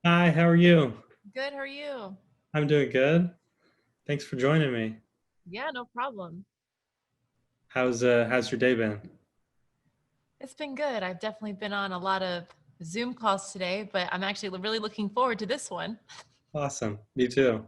Hi, how are you? Good, how are you? I'm doing good. Thanks for joining me. Yeah, no problem. How's your day been? It's been good. I've definitely been on a lot of Zoom calls today, but I'm actually really looking forward to this one. Awesome. Me too.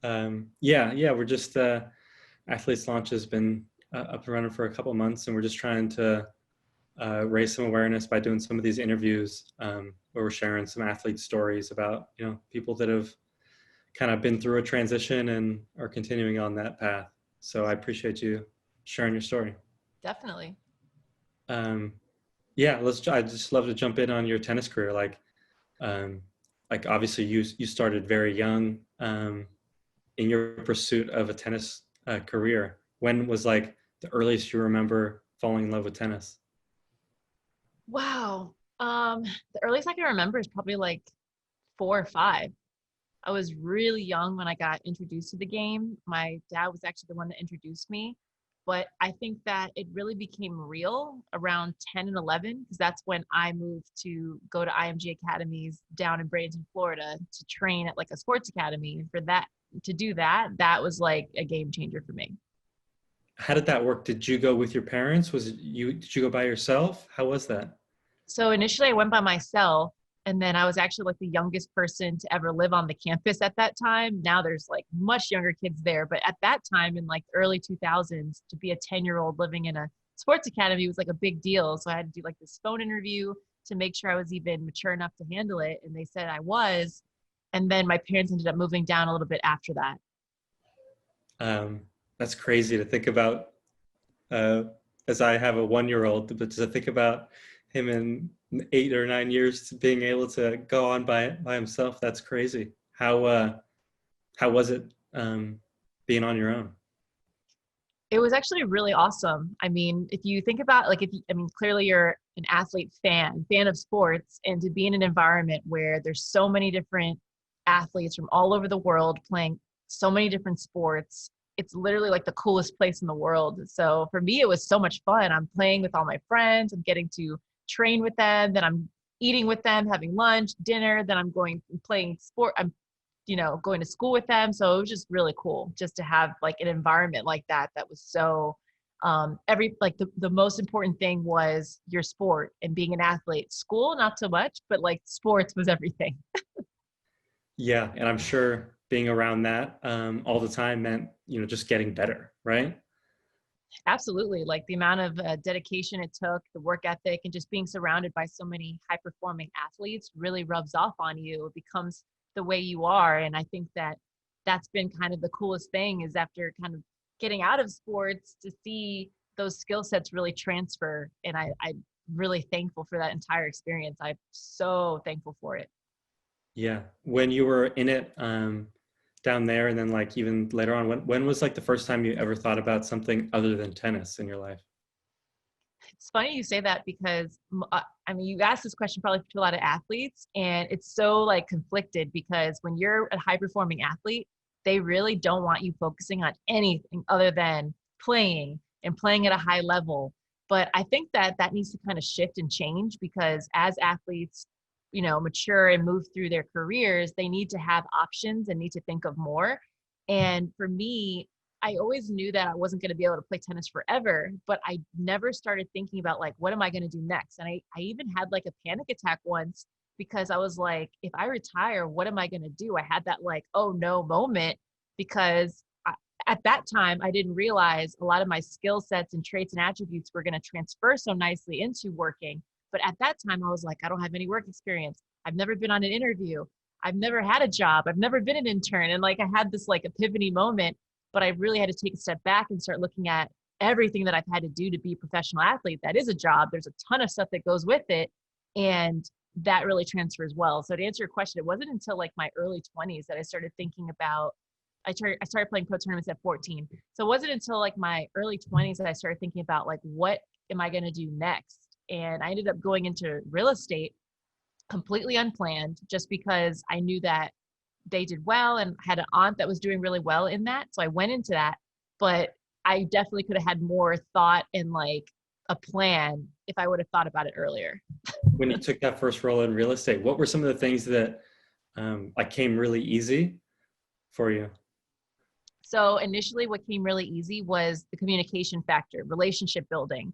Yeah, we're just Athletes Launch has been up and running for a couple months, and we're just trying to raise some awareness by doing some of these interviews where we're sharing some athlete stories about people that have kind of been through a transition and are continuing on that path. So I appreciate you sharing your story. Definitely. Um, yeah, I just love to jump in on your tennis career. Um, like obviously you started very young in your pursuit of a tennis career. When was like the earliest you remember falling in love with tennis? Wow. The earliest I can remember is probably like 4 or 5. I was really young when I got introduced to the game. My dad was actually the one that introduced me, but I think that it really became real around 10 and 11 because that's when I moved to go to IMG Academies down in Bradenton, Florida to train at like a sports academy. And for that, to do that, that was like a game changer for me. How did that work? Did you go with your parents? Did you go by yourself? How was that? So initially I went by myself, and then I was actually like the youngest person to ever live on the campus at that time. Now there's like much younger kids there, but at that time in like the early 2000s to be a 10-year-old living in a sports academy was like a big deal. So I had to do like this phone interview to make sure I was even mature enough to handle it, and they said I was. And then my parents ended up moving down a little bit after that. Um, that's crazy to think about. Uh, as I have a 1-year-old, but to think about him in 8 or 9 years being able to go on by himself, that's crazy. How was it being on your own? It was actually really awesome. I mean, if you think about like if you, I mean, clearly you're an athlete fan of sports, and to be in an environment where there's so many different athletes from all over the world playing so many different sports, it's literally like the coolest place in the world. So for me, it was so much fun. I'm playing with all my friends, I'm getting to train with them, then I'm eating with them, having lunch, dinner, then I'm going and playing sport. I'm going to school with them. So it was just really cool just to have like an environment like that that was so every like the most important thing was your sport and being an athlete. School, not so much, but like sports was everything. Yeah, and I'm sure being around that all the time meant just getting better, right? Absolutely. Like the amount of dedication it took, the work ethic, and just being surrounded by so many high performing athletes really rubs off on you. It becomes the way you are. And I think that that's been kind of the coolest thing is after kind of getting out of sports to see those skill sets really transfer. And I'm really thankful for that entire experience. I'm so thankful for it. Yeah. When you were in it down there, and then like even later on, when was like the first time you ever thought about something other than tennis in your life? It's funny you say that because I mean, you asked this question probably to a lot of athletes, and it's so like conflicted because when you're a high performing athlete, they really don't want you focusing on anything other than playing and playing at a high level. But I think that that needs to kind of shift and change because as athletes, mature and move through their careers, they need to have options and need to think of more. And for me, I always knew that I wasn't going to be able to play tennis forever, but I never started thinking about like, what am I going to do next? And I even had like a panic attack once because I was like, if I retire, what am I going to do? I had that like, oh no moment because at that time, I didn't realize a lot of my skill sets and traits and attributes were going to transfer so nicely into working. But at that time, I was like, I don't have any work experience. I've never been on an interview. I've never had a job. I've never been an intern. And like, I had this like epiphany moment, but I really had to take a step back and start looking at everything that I've had to do to be a professional athlete. That is a job. There's a ton of stuff that goes with it. And that really transfers well. So to answer your question, it wasn't until like my early 20s that I started thinking about I started playing pro tournaments at 14. So it wasn't until like my early 20s that I started thinking about like what am I going to do next? And I ended up going into real estate completely unplanned just because I knew that they did well and had an aunt that was doing really well in that. So I went into that, but I definitely could have had more thought and like a plan if I would have thought about it earlier. When you took that first role in real estate, what were some of the things that like came really easy for you? So initially what came really easy was the communication factor, relationship building.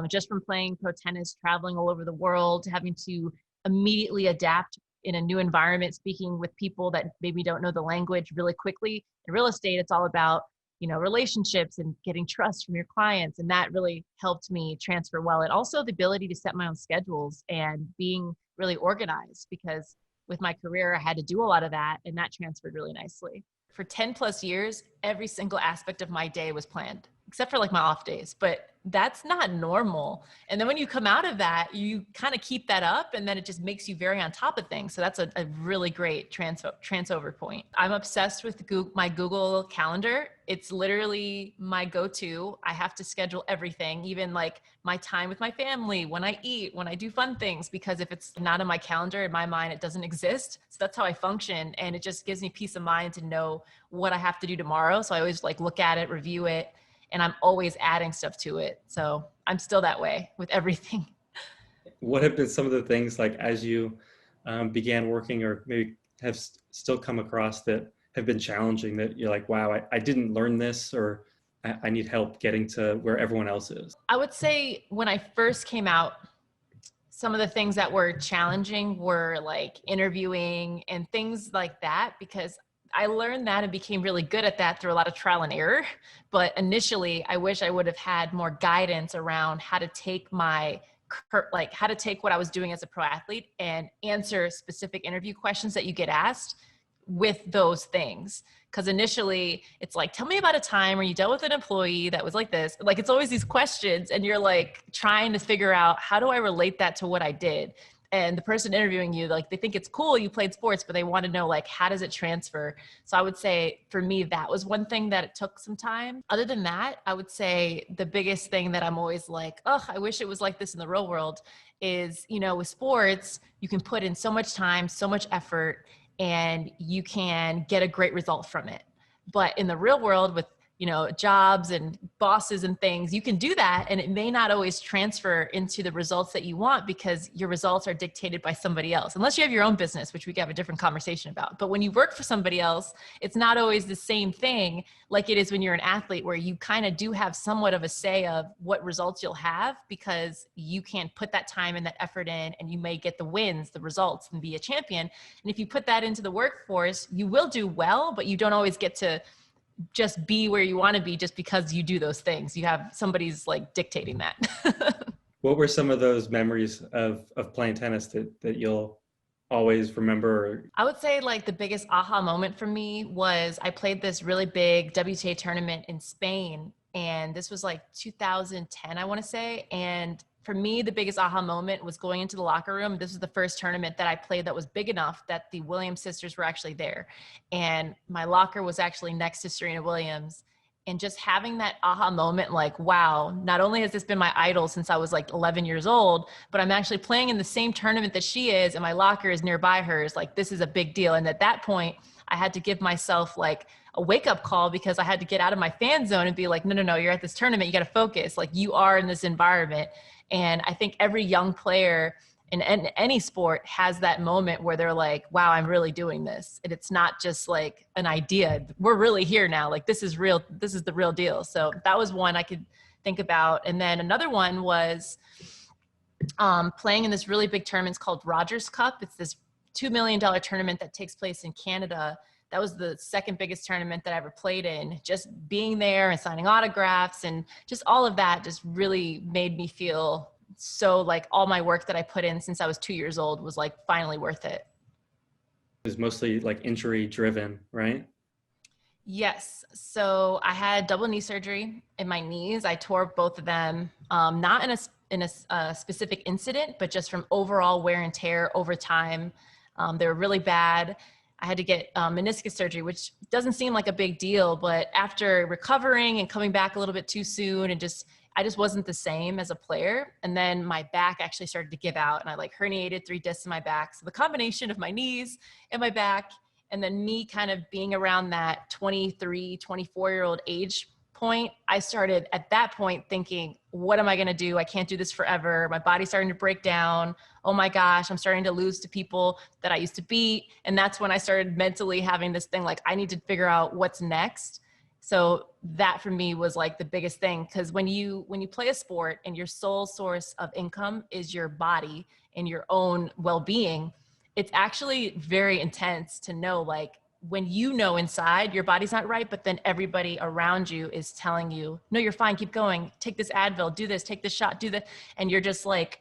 Just from playing pro tennis, traveling all over the world, having to immediately adapt in a new environment, speaking with people that maybe don't know the language really quickly. In real estate, it's all about, relationships and getting trust from your clients. And that really helped me transfer well. And also the ability to set my own schedules and being really organized, because with my career, I had to do a lot of that, and that transferred really nicely. For 10 plus years, every single aspect of my day was planned, except for like my off days, but that's not normal. And then when you come out of that, you kind of keep that up, and then it just makes you very on top of things. So that's a really great transfer point. I'm obsessed with my Google Calendar. It's literally my go-to. I have to schedule everything, even like my time with my family, when I eat, when I do fun things, because if it's not on my calendar, in my mind, it doesn't exist. So that's how I function. And it just gives me peace of mind to know what I have to do tomorrow. So I always like look at it, review it, and I'm always adding stuff to it. So I'm still that way with everything. What have been some of the things, like as you began working, or maybe have still come across, that have been challenging, that you're like, wow, I didn't learn this, or I need help getting to where everyone else is? I would say when I first came out, some of the things that were challenging were like interviewing and things like that, because I learned that and became really good at that through a lot of trial and error. But initially, I wish I would have had more guidance around how to take how to take what I was doing as a pro athlete and answer specific interview questions that you get asked with those things. Because initially it's like, tell me about a time where you dealt with an employee that was like this. Like, it's always these questions, and you're like trying to figure out, how do I relate that to what I did? And the person interviewing you, like, they think it's cool you played sports, but they want to know, like, how does it transfer? So I would say for me, that was one thing that it took some time. Other than that, I would say the biggest thing that I'm always like, oh, I wish it was like this in the real world is, with sports, you can put in so much time, so much effort, and you can get a great result from it. But in the real world, with jobs and bosses and things, you can do that, and it may not always transfer into the results that you want, because your results are dictated by somebody else, unless you have your own business, which we could have a different conversation about. But when you work for somebody else, it's not always the same thing like it is when you're an athlete, where you kind of do have somewhat of a say of what results you'll have, because you can put that time and that effort in, and you may get the wins, the results, and be a champion. And if you put that into the workforce, you will do well, but you don't always get to just be where you want to be just because you do those things. You have somebody's like dictating that. What were some of those memories of playing tennis that you'll always remember? I would say like the biggest aha moment for me was I played this really big WTA tournament in Spain, and this was like 2010, I want to say. And for me, the biggest aha moment was going into the locker room. This was the first tournament that I played that was big enough that the Williams sisters were actually there. And my locker was actually next to Serena Williams. And just having that aha moment, like, wow, not only has this been my idol since I was like 11 years old, but I'm actually playing in the same tournament that she is, and my locker is nearby hers. Like, this is a big deal. And at that point, I had to give myself like a wake-up call, because I had to get out of my fan zone and be like, no, you're at this tournament. You got to focus. Like, you are in this environment. And I think every young player in any sport has that moment where they're like, wow, I'm really doing this. And it's not just like an idea. We're really here now. Like, this is real. This is the real deal. So that was one I could think about. And then another one was playing in this really big tournament. It's called Rogers Cup. It's this $2 million tournament that takes place in Canada. That was the second biggest tournament that I ever played in. Just being there and signing autographs and just all of that just really made me feel so like all my work that I put in since I was 2 years old was like finally worth it. It was mostly like injury driven, right? Yes. So I had double knee surgery in my knees. I tore both of them, not in a specific incident, but just from overall wear and tear over time. They were really bad. I had to get meniscus surgery, which doesn't seem like a big deal, but after recovering and coming back a little bit too soon, and I just wasn't the same as a player. And then my back actually started to give out, and I like herniated 3 discs in my back. So the combination of my knees and my back, and then me kind of being around that 23, 24-year-old age point, I started at that point thinking, what am I going to do? I can't do this forever. My body's starting to break down. Oh my gosh, I'm starting to lose to people that I used to beat. And that's when I started mentally having this thing, like, I need to figure out what's next. So that for me was like the biggest thing. Because when you play a sport and your sole source of income is your body and your own well-being, it's actually very intense to know, like, when you know inside your body's not right, but then everybody around you is telling you, no, you're fine, keep going, take this Advil, do this, take this shot, do that. And you're just like,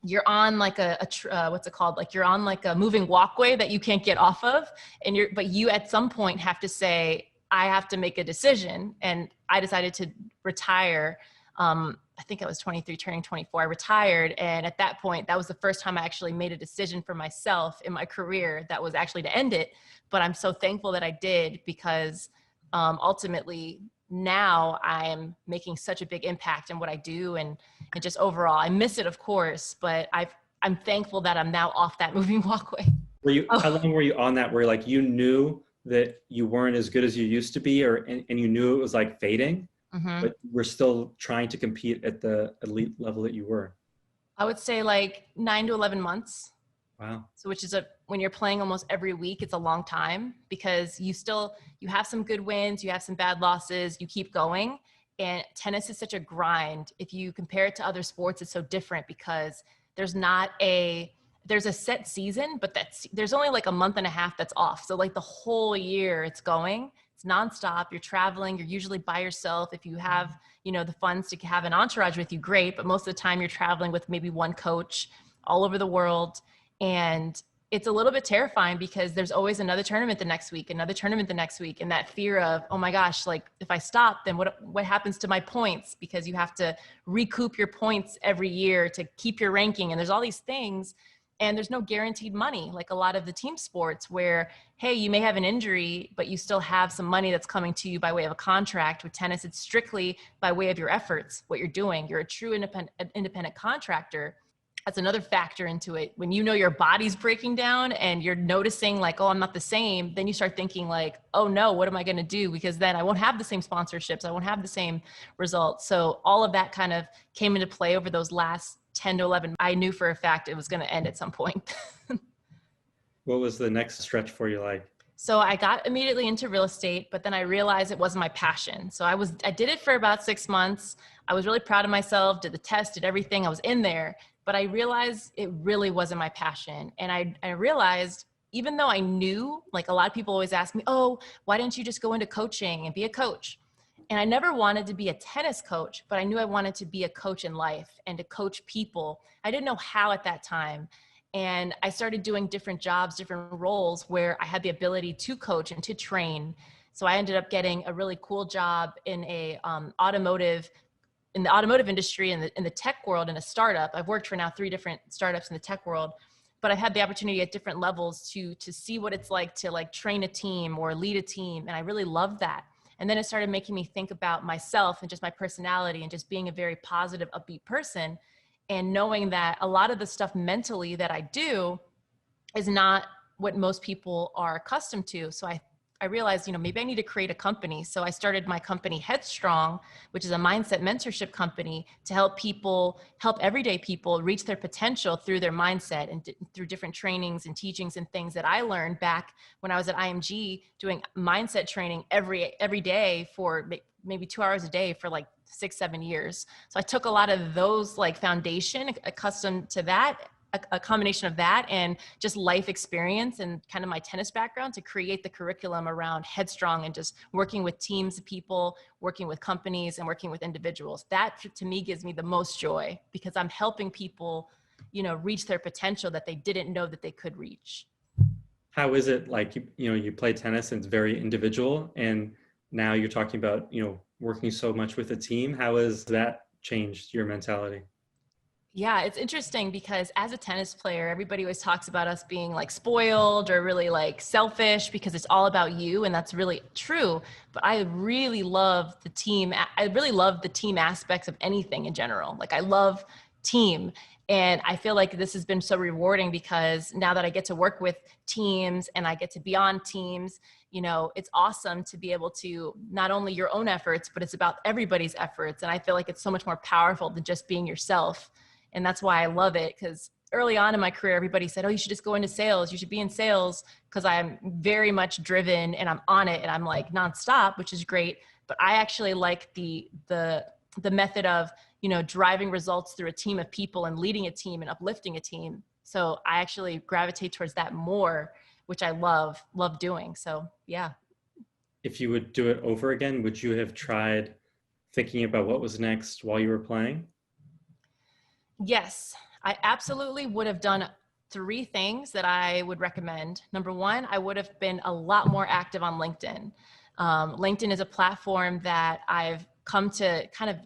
you're on like what's it called? Like, you're on like a moving walkway that you can't get off of. But you at some point have to say, I have to make a decision. And I decided to retire. I think I was 23, turning 24. I retired. And at that point, that was the first time I actually made a decision for myself in my career that was actually to end it. But I'm so thankful that I did, because ultimately now I'm making such a big impact in what I do. And just overall, I miss it, of course, but I'm thankful that I'm now off that moving walkway. How long were you on that, where like you knew that you weren't as good as you used to be, and you knew it was like fading, but we're still trying to compete at the elite level that you were? I would say like 9 to 11 months. Wow. So which is when you're playing almost every week, it's a long time, because you have some good wins, you have some bad losses, you keep going. And tennis is such a grind. If you compare it to other sports, it's so different, because there's a set season, but there's only like a month and a half that's off. So like the whole year it's going, it's nonstop. You're traveling, you're usually by yourself. If you have, the funds to have an entourage with you, great. But most of the time you're traveling with maybe one coach all over the world. And it's a little bit terrifying, because there's always another tournament the next week, and that fear of, oh my gosh, like if I stop, then what happens to my points? Because you have to recoup your points every year to keep your ranking. And there's all these things, and there's no guaranteed money, like a lot of the team sports where, hey, you may have an injury, but you still have some money that's coming to you by way of a contract. With tennis, it's strictly by way of your efforts, what you're doing. You're a true independent contractor. That's another factor into it. When you know your body's breaking down and you're noticing like, oh, I'm not the same, then you start thinking like, oh no, what am I going to do? Because then I won't have the same sponsorships. I won't have the same results. So all of that kind of came into play over those last 10 to 11. I knew for a fact it was going to end at some point. What was the next stretch for you like? So I got immediately into real estate, but then I realized it wasn't my passion. So I did it for about 6 months. I was really proud of myself, did the test, did everything. I was in there. But I realized it really wasn't my passion. And I realized, even though I knew, like a lot of people always ask me, oh, why didn't you just go into coaching and be a coach? And I never wanted to be a tennis coach, but I knew I wanted to be a coach in life and to coach people. I didn't know how at that time. And I started doing different jobs, different roles where I had the ability to coach and to train. So I ended up getting a really cool job in the automotive industry, in the tech world, in a startup. I've worked for now 3 different startups in the tech world, but I've had the opportunity at different levels to see what it's like to like train a team or lead a team. And I really loved that. And then it started making me think about myself and just my personality and just being a very positive, upbeat person, and knowing that a lot of the stuff mentally that I do is not what most people are accustomed to. So I realized, maybe I need to create a company. So I started my company Headstrong, which is a mindset mentorship company to help everyday people reach their potential through their mindset and through different trainings and teachings and things that I learned back when I was at IMG, doing mindset training every day for maybe 2 hours a day for like 6-7 years. So I took a lot of those like foundation, accustomed to that, a combination of that and just life experience and kind of my tennis background to create the curriculum around Headstrong and just working with teams of people, working with companies and working with individuals. That to me gives me the most joy, because I'm helping people, reach their potential that they didn't know that they could reach. How is it like, you play tennis and it's very individual, and now you're talking about, working so much with a team. How has that changed your mentality? Yeah, it's interesting because as a tennis player, everybody always talks about us being like spoiled or really like selfish because it's all about you. And that's really true. But I really love the team. I really love the team aspects of anything in general. Like I love team. And I feel like this has been so rewarding because now that I get to work with teams and I get to be on teams, you know, it's awesome to be able to not only your own efforts, but it's about everybody's efforts. And I feel like it's so much more powerful than just being yourself. And that's why I love it, because early on in my career, everybody said, oh, you should just go into sales. You should be in sales, because I'm very much driven and I'm on it and I'm like nonstop, which is great. But I actually like the method of, you know, driving results through a team of people and leading a team and uplifting a team. So I actually gravitate towards that more, which I love doing. So yeah. If you would do it over again, would you have tried thinking about what was next while you were playing? Yes, I absolutely would have done 3 things that I would recommend. Number one, I would have been a lot more active on LinkedIn. LinkedIn is a platform that I've come to kind of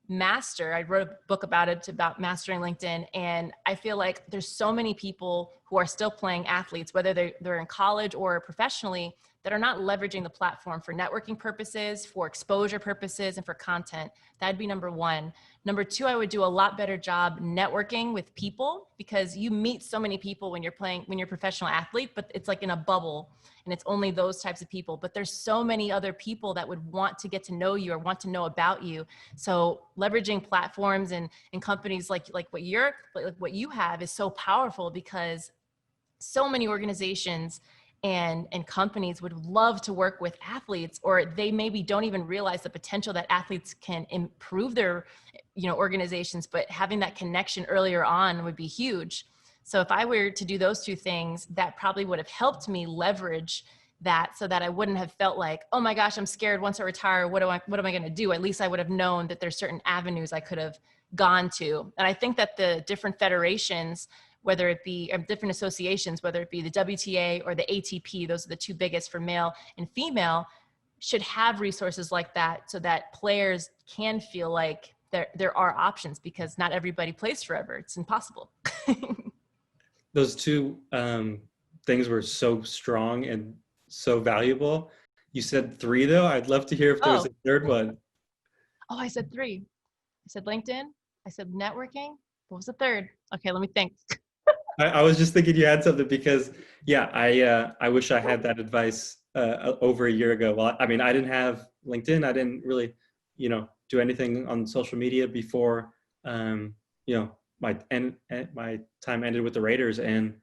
master. I wrote a book about it, about mastering LinkedIn. And I feel like there's so many people who are still playing athletes, whether they're in college or professionally, that are not leveraging the platform for networking purposes, for exposure purposes, and for content. That'd be number one. Number two, I would do a lot better job networking with people, because you meet so many people when you're a professional athlete, but it's like in a bubble and it's only those types of people. But there's so many other people that would want to get to know you or want to know about you. So leveraging platforms and companies like what you have is so powerful, because so many organizations and companies would love to work with athletes, or they maybe don't even realize the potential that athletes can improve their, you know, organizations, but having that connection earlier on would be huge. So if I were to do those 2 things, that probably would have helped me leverage that, so that I wouldn't have felt like, oh my gosh, I'm scared once I retire, what am I going to do? At least I would have known that there's certain avenues I could have gone to. And I think that the different federations, whether it be different associations, whether it be the WTA or the ATP, those are the 2 biggest for male and female, should have resources like that, so that players can feel like there are options, because not everybody plays forever. It's impossible. Those two things were so strong and so valuable. You said 3 though. I'd love to hear if there was Oh, a third one. I said 3. I said LinkedIn. I said networking. What was the third? Okay, let me think. I was just thinking you had something because, yeah, I wish I had that advice over a year ago. Well, I mean, I didn't have LinkedIn. I didn't really, you know, do anything on social media before, you know, my time ended with the Raiders. And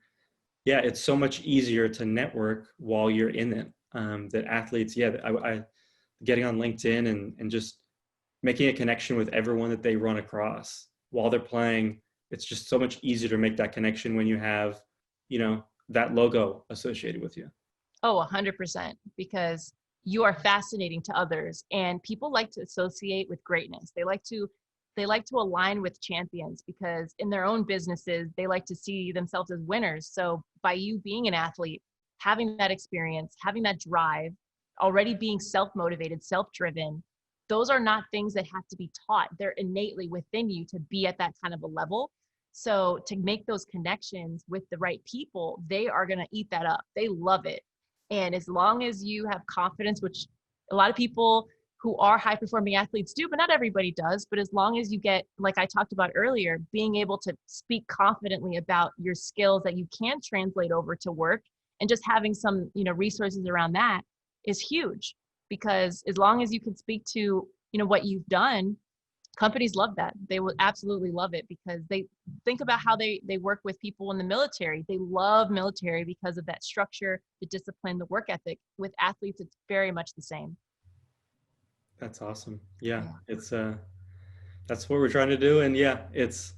yeah, it's so much easier to network while you're in it. That athletes, yeah, I getting on LinkedIn and just making a connection with everyone that they run across while they're playing. It's just so much easier to make that connection when you have, you know, that logo associated with you. Oh, 100%, because you are fascinating to others, and people like to associate with greatness. They like to align with champions, because in their own businesses, they like to see themselves as winners. So by you being an athlete, having that experience, having that drive, already being self-motivated, self-driven, those are not things that have to be taught. They're innately within you to be at that kind of a level. So to make those connections with the right people, they are going to eat that up. They love it. And as long as you have confidence, which a lot of people who are high performing athletes do, but not everybody does. But as long as you get, like I talked about earlier, being able to speak confidently about your skills that you can translate over to work, and just having some, you know, resources around that is huge. Because as long as you can speak to, you know, what you've done, companies love that. They will absolutely love it, because they think about how they work with people in the military. They love military because of that structure, the discipline, the work ethic. With athletes, it's very much the same. That's awesome. Yeah, Yeah. it's that's what we're trying to do. And yeah, it's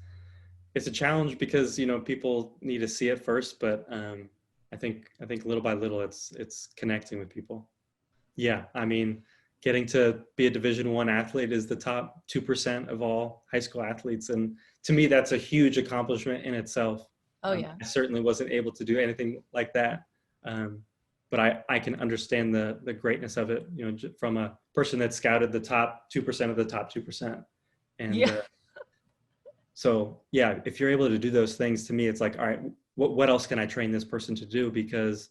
a challenge because, you know, people need to see it first, but I think little by little it's connecting with people. Yeah, I mean, getting to be a Division I athlete is the top 2% of all high school athletes, and to me, that's a huge accomplishment in itself. Oh yeah. I certainly wasn't able to do anything like that, um, but I can understand the greatness of it. You know, from a person that scouted the top 2% of the top 2%, and Yeah. so yeah, if you're able to do those things, to me, it's like, all right, what else can I train this person to do? Because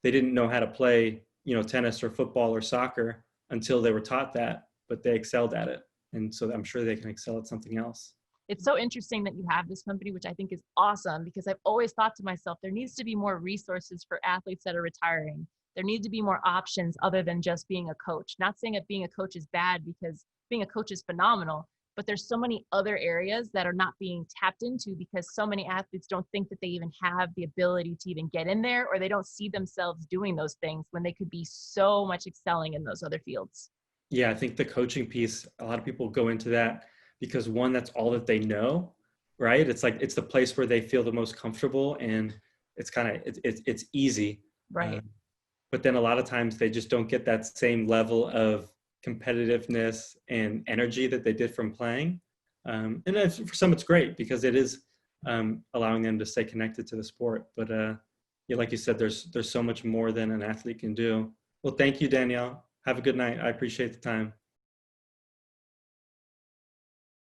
they didn't know how to play, you know, tennis or football or soccer until they were taught that, but they excelled at it. And so I'm sure they can excel at something else. It's so interesting that you have this company, which I think is awesome, because I've always thought to myself, there needs to be more resources for athletes that are retiring. There need to be more options other than just being a coach. Not saying that being a coach is bad, because being a coach is phenomenal, but there's so many other areas that are not being tapped into because so many athletes don't think that they even have the ability to even get in there, or they don't see themselves doing those things when they could be so much excelling in those other fields. Yeah, I think the coaching piece, a lot of people go into that because one, that's all that they know, right? It's like it's the place where they feel the most comfortable, and it's kind of it's easy. Right. But then a lot of times they just don't get that same level of competitiveness and energy that they did from playing. And for some, it's great because it is allowing them to stay connected to the sport. But yeah, like you said, there's so much more than an athlete can do. Well, thank you, Danielle. Have a good night. I appreciate the time.